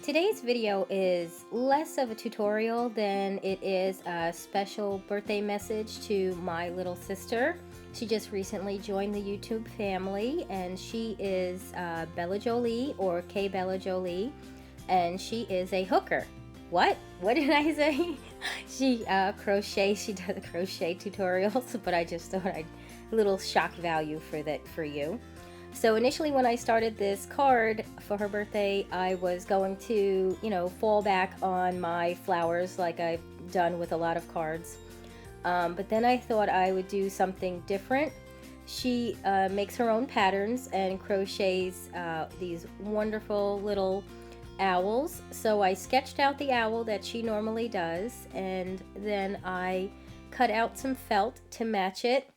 Today's video is less of a tutorial than it is a special birthday message to my little sister. She just recently joined the YouTube family, and she is Bella Jolie, or K Bella Jolie, and she is a hooker. What did I say? She crochets. She does crochet tutorials, but I just thought I'd a little shock value for that for you. So initially when I started this card for her birthday, I was going to, fall back on my flowers like I've done with a lot of cards. But then I thought I would do something different. She makes her own patterns and crochets these wonderful little owls. So I sketched out the owl that she normally does, and then I cut out some felt to match it.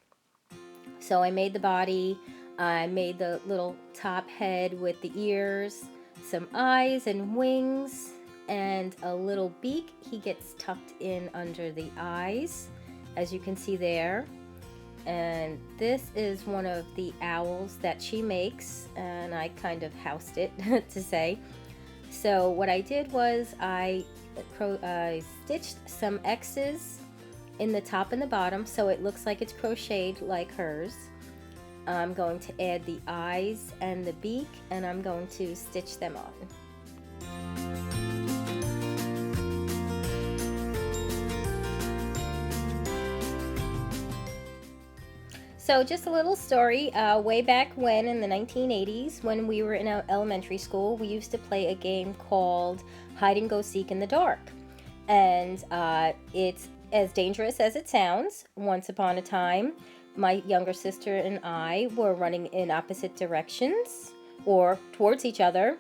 So I made the body. I made the little top head with the ears, some eyes and wings, and a little beak. He gets tucked in under the eyes, as you can see there. And this is one of the owls that she makes, and I kind of housed it to say. So what I did was I stitched some X's in the top and the bottom so it looks like it's crocheted like hers. I'm going to add the eyes and the beak, and I'm going to stitch them on. So just a little story, way back when in the 1980s, when we were in elementary school, we used to play a game called hide and go seek in the dark. And it's as dangerous as it sounds. Once upon a time, my younger sister and I were running in opposite directions or towards each other,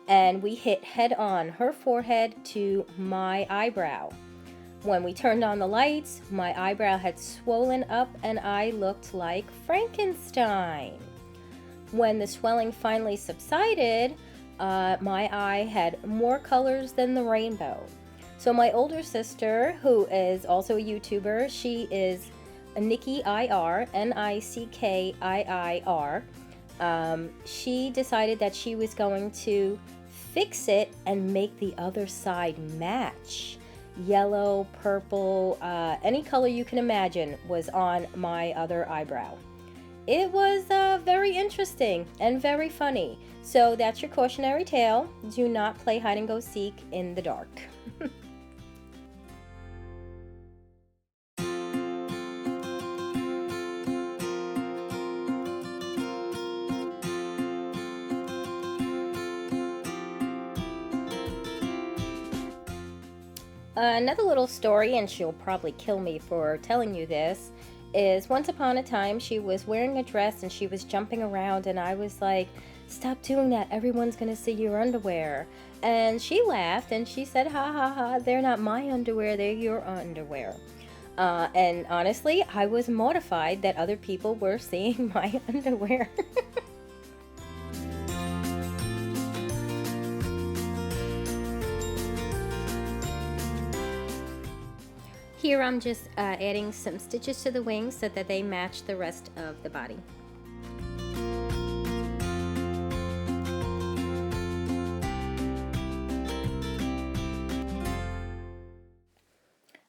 and we hit head on, her forehead to my eyebrow. When we turned on the lights, my eyebrow had swollen up and I looked like Frankenstein. When the swelling finally subsided, my eye had more colors than the rainbow. So my older sister, who is also a YouTuber, she is Nikki IR, NICKIIR. She decided that she was going to fix it and make the other side match. Yellow, purple, any color you can imagine was on my other eyebrow. It was very interesting and very funny. So that's your cautionary tale. Do not play hide and go seek in the dark. Another little story, and she'll probably kill me for telling you this, is once upon a time she was wearing a dress and she was jumping around, and I was like, stop doing that, everyone's gonna see your underwear. And she laughed and she said, ha ha ha, they're not my underwear, they're your underwear. And honestly, I was mortified that other people were seeing my underwear. Here I'm just adding some stitches to the wings so that they match the rest of the body.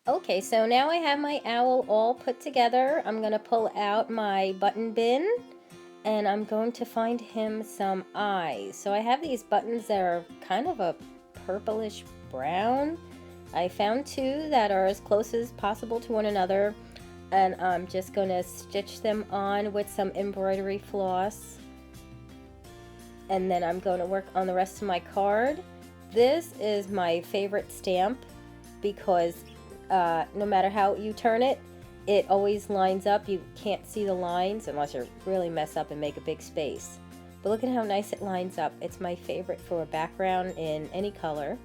Okay, so now I have my owl all put together. I'm going to pull out my button bin and I'm going to find him some eyes. So I have these buttons that are kind of a purplish brown. I found two that are as close as possible to one another, and I'm just going to stitch them on with some embroidery floss, and then I'm going to work on the rest of my card. This is my favorite stamp because no matter how you turn it, it always lines up. You can't see the lines unless you really mess up and make a big space. But look at how nice it lines up. It's my favorite for a background in any color.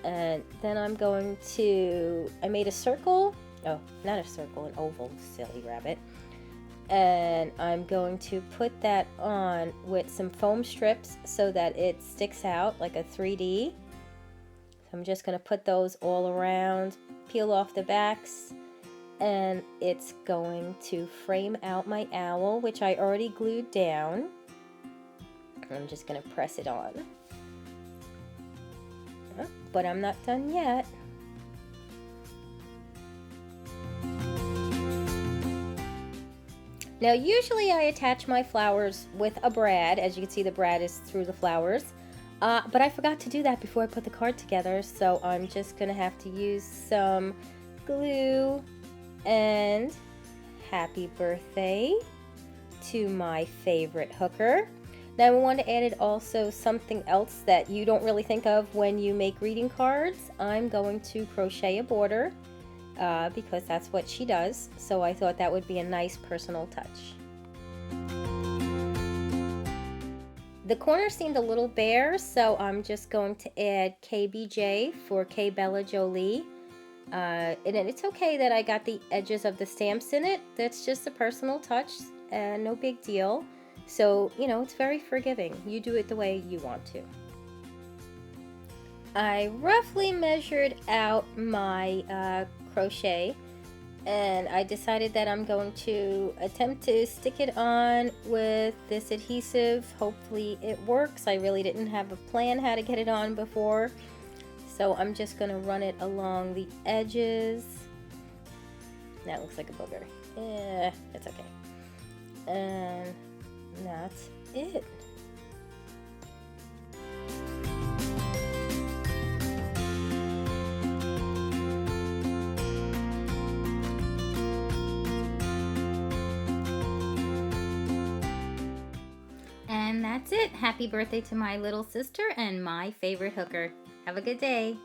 And then I'm going to, I made a circle, oh, not a circle, an oval, silly rabbit. And I'm going to put that on with some foam strips so that it sticks out like a 3D. So I'm just going to put those all around, peel off the backs, and it's going to frame out my owl, which I already glued down. I'm just going to press it on. But I'm not done yet. Now usually I attach my flowers with a brad. As you can see, the brad is through the flowers. But I forgot to do that before I put the card together, so I'm just gonna have to use some glue and happy birthday to my favorite hooker. Now I want to add it also something else that you don't really think of when you make greeting cards. I'm going to crochet a border because that's what she does, so I thought that would be a nice personal touch. The corner seemed a little bare, so I'm just going to add KBJ for K Bella Jolie. And it's okay that I got the edges of the stamps in it. That's just a personal touch and no big deal. So, you know, it's very forgiving. You do it the way you want to. I roughly measured out my crochet, and I decided that I'm going to attempt to stick it on with this adhesive. Hopefully it works. I really didn't have a plan how to get it on before, so I'm just going to run it along the edges. That looks like a booger. It's okay. And that's it. And that's it. Happy birthday to my little sister and my favorite hooker. Have a good day.